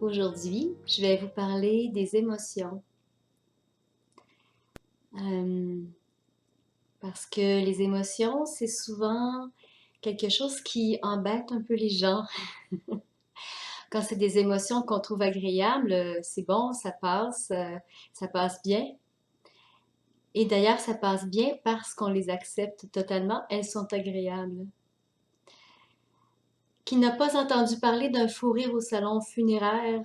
Aujourd'hui, je vais vous parler des émotions. Euh, Parce que les émotions, c'est souvent quelque chose qui embête un peu les gens. Quand c'est des émotions qu'on trouve agréables, c'est bon, ça passe bien. Et d'ailleurs, ça passe bien parce qu'on les accepte totalement, elles sont agréables. Qui n'a pas entendu parler d'un fou rire au salon funéraire?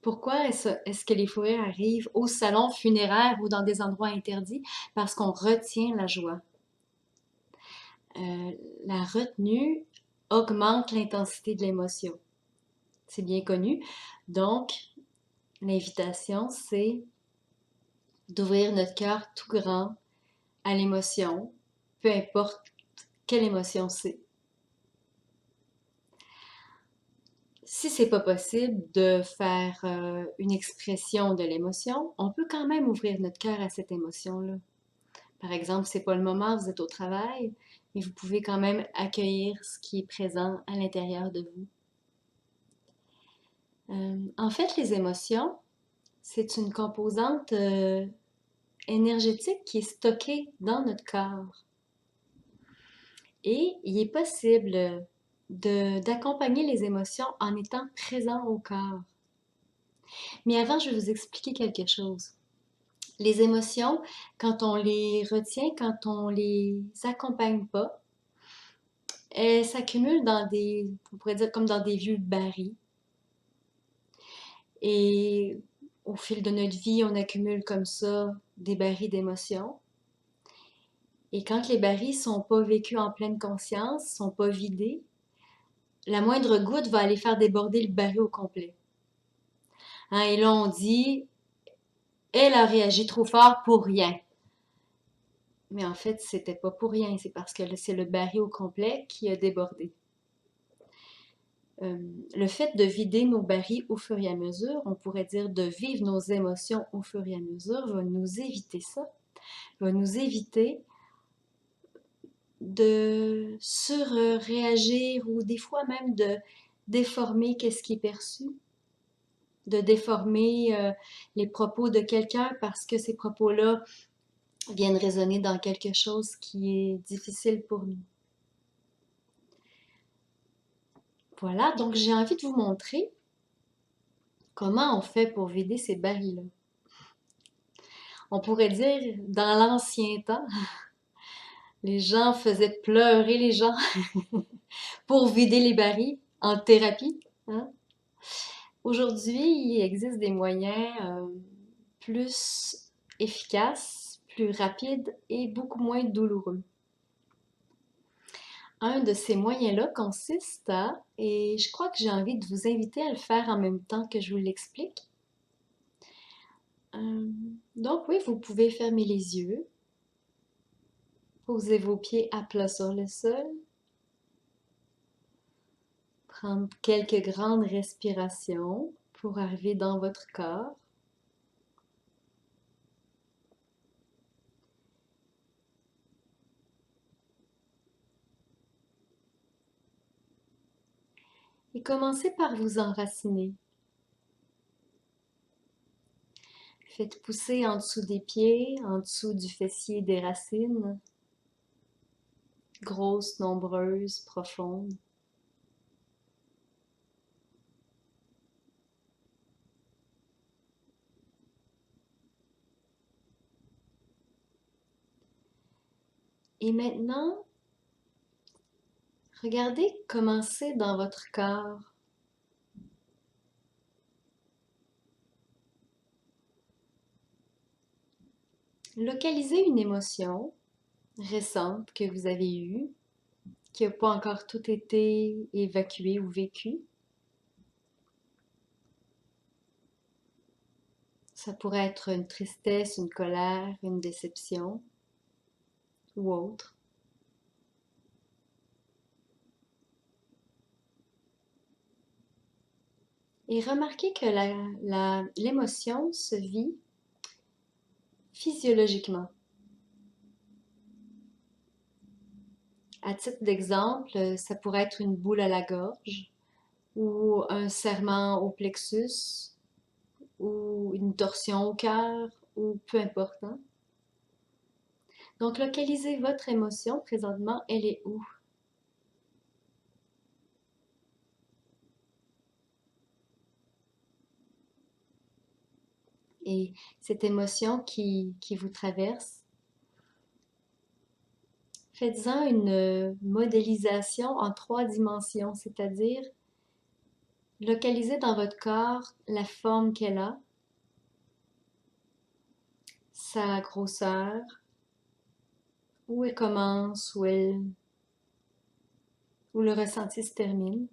Pourquoi est-ce que les fous rires arrivent au salon funéraire ou dans des endroits interdits? Parce qu'on retient la joie. Euh, la retenue augmente l'intensité de l'émotion. C'est bien connu. Donc, l'invitation, c'est d'ouvrir notre cœur tout grand à l'émotion, peu importe quelle émotion c'est. Si c'est pas possible de faire une expression de l'émotion, on peut quand même ouvrir notre cœur à cette émotion-là. Par exemple, c'est pas le moment, vous êtes au travail, mais vous pouvez quand même accueillir ce qui est présent à l'intérieur de vous. En fait, les émotions, c'est une composante énergétique qui est stockée dans notre corps. Et il est possible d'accompagner les émotions en étant présent au corps. Mais avant, je vais vous expliquer quelque chose. Les émotions, quand on les retient, quand on les accompagne pas, elles s'accumulent dans on pourrait dire comme dans des vieux barils. Et au fil de notre vie, on accumule comme ça des barils d'émotions. Et quand les barils sont pas vécus en pleine conscience, sont pas vidés, la moindre goutte va aller faire déborder le baril au complet. Hein, et là, on dit, elle a réagi trop fort pour rien. Mais en fait, c'était pas pour rien, c'est parce que c'est le baril au complet qui a débordé. Le fait de vider nos barils au fur et à mesure, on pourrait dire de vivre nos émotions au fur et à mesure, va nous éviter ça, va nous éviter de surréagir ou des fois même de déformer qu'est-ce qui est perçu, de déformer les propos de quelqu'un parce que ces propos-là viennent résonner dans quelque chose qui est difficile pour nous. Voilà, donc j'ai envie de vous montrer comment on fait pour vider ces barils-là. On pourrait dire, dans l'ancien temps, les gens faisaient pleurer les gens pour vider les barils en thérapie. Hein? Aujourd'hui, il existe des moyens plus efficaces, plus rapides et beaucoup moins douloureux. Un de ces moyens-là consiste et je crois que j'ai envie de vous inviter à le faire en même temps que je vous l'explique. Euh, donc oui, vous pouvez fermer les yeux, poser vos pieds à plat sur le sol, prendre quelques grandes respirations pour arriver dans votre corps. Et commencez par vous enraciner. Faites pousser en dessous des pieds, en dessous du fessier des racines, grosses, nombreuses, profondes. Et maintenant, regardez comment c'est dans votre corps. Localisez une émotion récente que vous avez eue, qui n'a pas encore tout été évacuée ou vécue. Ça pourrait être une tristesse, une colère, une déception ou autre. Et remarquez que l'émotion se vit physiologiquement. À titre d'exemple, ça pourrait être une boule à la gorge, ou un serrement au plexus, ou une torsion au cœur, ou peu importe, hein. Donc, localisez votre émotion présentement, elle est où? Et cette émotion qui vous traverse, faites-en une modélisation en 3 dimensions, c'est-à-dire localisez dans votre corps la forme qu'elle a, sa grosseur, où elle commence, où le ressenti se termine.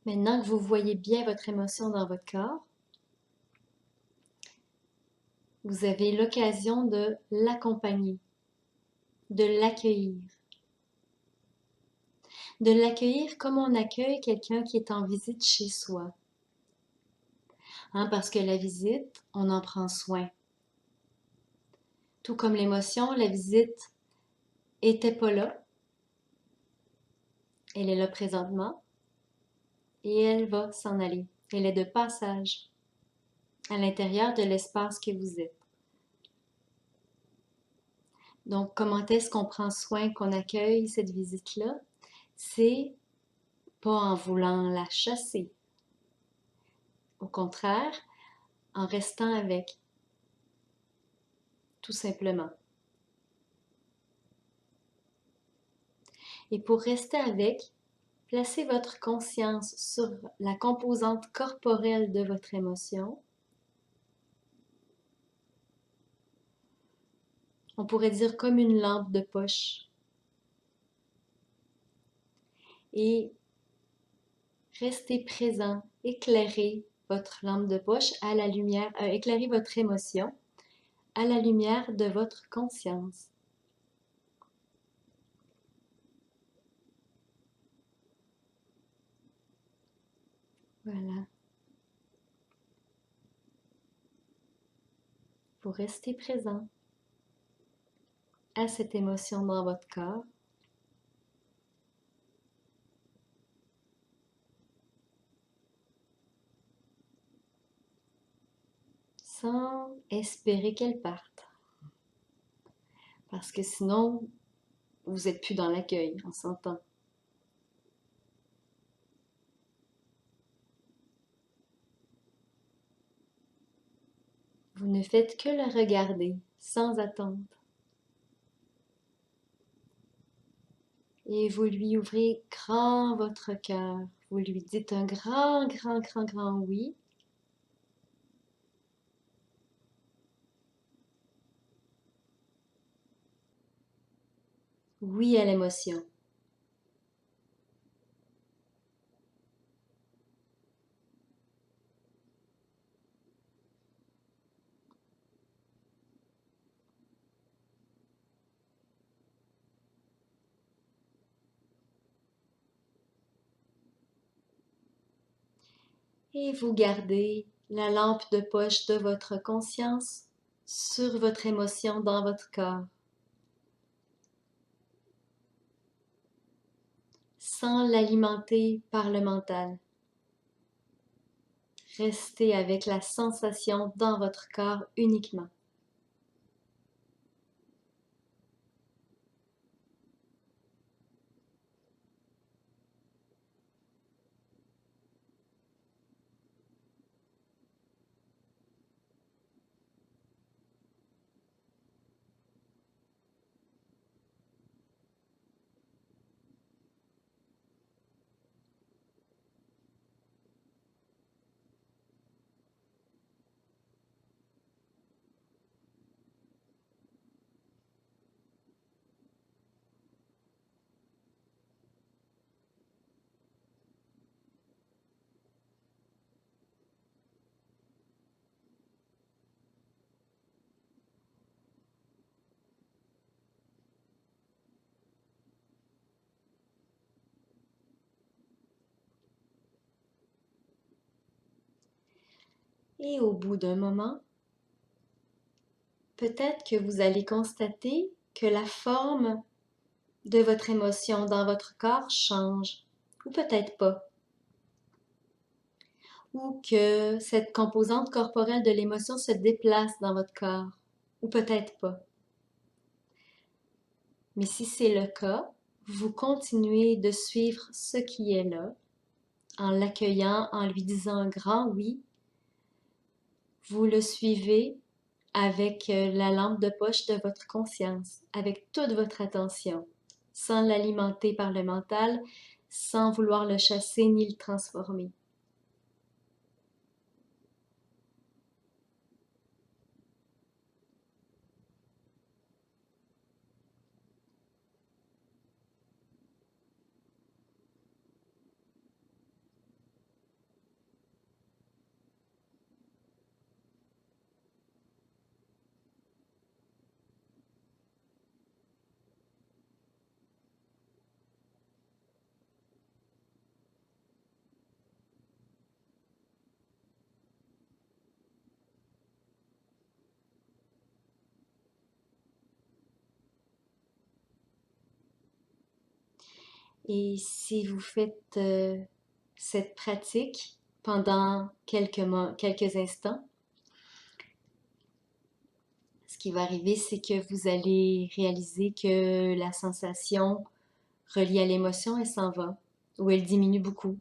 Maintenant que vous voyez bien votre émotion dans votre corps, vous avez l'occasion de l'accompagner, de l'accueillir. De l'accueillir comme on accueille quelqu'un qui est en visite chez soi. Hein, parce que la visite, on en prend soin. Tout comme l'émotion, la visite était pas là. Elle est là présentement et elle va s'en aller. Elle est de passage à l'intérieur de l'espace que vous êtes. Donc, comment est-ce qu'on prend soin, qu'on accueille cette visite-là? C'est pas en voulant la chasser. Au contraire, en restant avec, tout simplement. Et pour rester avec, placez votre conscience sur la composante corporelle de votre émotion. On pourrait dire comme une lampe de poche. Et restez présent, éclairez votre lampe de poche à la lumière, éclairez votre émotion à la lumière de votre conscience. Voilà. Vous restez présent à cette émotion dans votre corps. Sans espérer qu'elle parte. Parce que sinon, vous n'êtes plus dans l'accueil, on s'entend. Vous ne faites que la regarder, sans attente. Et vous lui ouvrez grand votre cœur. Vous lui dites un grand, grand, grand, grand oui. Oui à l'émotion. Et vous gardez la lampe de poche de votre conscience sur votre émotion dans votre corps, sans l'alimenter par le mental. Restez avec la sensation dans votre corps uniquement. Et au bout d'un moment, peut-être que vous allez constater que la forme de votre émotion dans votre corps change, ou peut-être pas, ou que cette composante corporelle de l'émotion se déplace dans votre corps, ou peut-être pas. Mais si c'est le cas, vous continuez de suivre ce qui est là, en l'accueillant, en lui disant un grand oui. Vous le suivez avec la lampe de poche de votre conscience, avec toute votre attention, sans l'alimenter par le mental, sans vouloir le chasser ni le transformer. Et si vous faites cette pratique pendant quelques instants, ce qui va arriver, c'est que vous allez réaliser que la sensation reliée à l'émotion, elle s'en va, ou elle diminue beaucoup.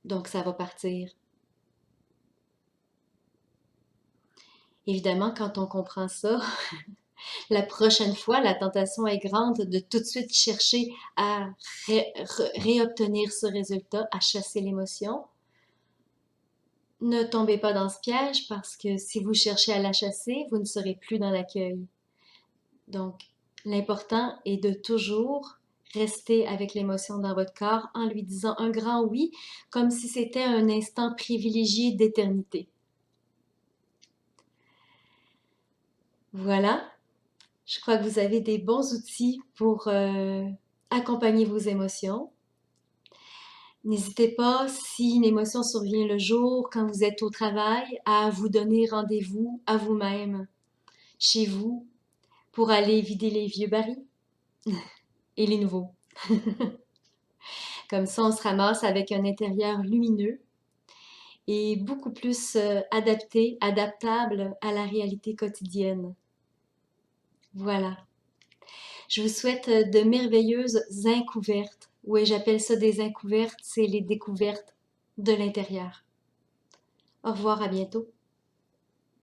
Donc ça va partir. Évidemment, quand on comprend ça, la prochaine fois, la tentation est grande de tout de suite chercher à réobtenir ce résultat, à chasser l'émotion. Ne tombez pas dans ce piège parce que si vous cherchez à la chasser, vous ne serez plus dans l'accueil. Donc, l'important est de toujours rester avec l'émotion dans votre corps en lui disant un grand oui, comme si c'était un instant privilégié d'éternité. Voilà, je crois que vous avez des bons outils pour accompagner vos émotions. N'hésitez pas, si une émotion survient le jour, quand vous êtes au travail, à vous donner rendez-vous à vous-même, chez vous, pour aller vider les vieux barils et les nouveaux. Comme ça, on se ramasse avec un intérieur lumineux et beaucoup plus adapté, adaptable à la réalité quotidienne. Voilà. Je vous souhaite de merveilleuses incouvertes. Oui, j'appelle ça des incouvertes, c'est les découvertes de l'intérieur. Au revoir, à bientôt.